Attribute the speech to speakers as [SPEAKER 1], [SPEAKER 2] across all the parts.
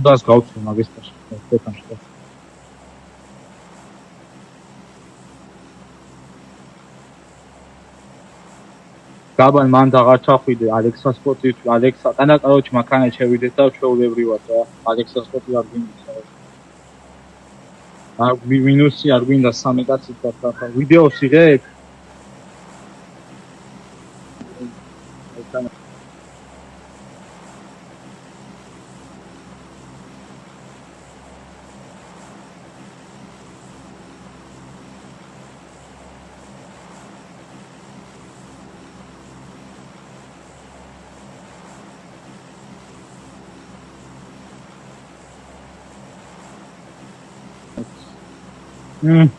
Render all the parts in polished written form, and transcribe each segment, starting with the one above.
[SPEAKER 1] დას გავწვი მაგისტარში თეთამში. გაბან მან დაღარჩახვიდე ალექსას სპოტი ალექსა და კოროჩ მაქანა შევიდეთ და ჩვეულებრივად რა ალექსას სპოტი არ გინდა რა მინუსი არ გინდა 3 კაცი და ვიდეოს იღებ
[SPEAKER 2] Can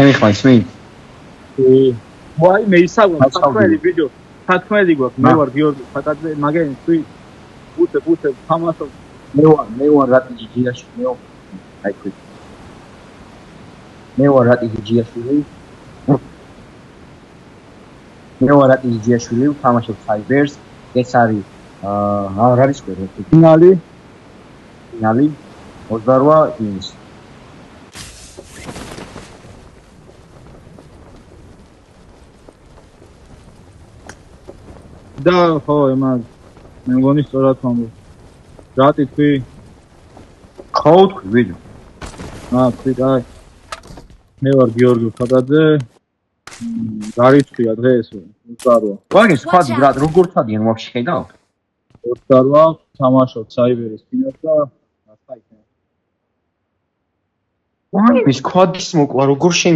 [SPEAKER 2] ich weiß wie?
[SPEAKER 1] ვაი მე ისაუბრე თქვენი ვიდეო თქვენი გვაქვს მე ვარ გიორგი ფაკაძე მაგენ თვი ბუთე თამაშობ
[SPEAKER 2] მე ვარ რატი ჯიჯიაშვილი აი ქვი მე ვარ რატი ჯიჯიაშვილი თამაშობ Cybers ეს არის რა არის კვირა
[SPEAKER 1] ფინალი
[SPEAKER 2] 28 ივნისი
[SPEAKER 1] და ხო ემან მე მგონი სწორად ვამბობ რატი თქვი
[SPEAKER 2] ხო თქვი ვიდეო
[SPEAKER 1] თქვი აი მე ვარ გიორგი ფაკაძე გარიცხია დღეს 28
[SPEAKER 2] ვაგის სხვა რა როგორ წადიან ვაფშე ხედავ
[SPEAKER 1] 28 თამაშობ Cybers ფინალს და
[SPEAKER 2] საიტზე ვაგის სხვა ის მოკლა როგორ შენ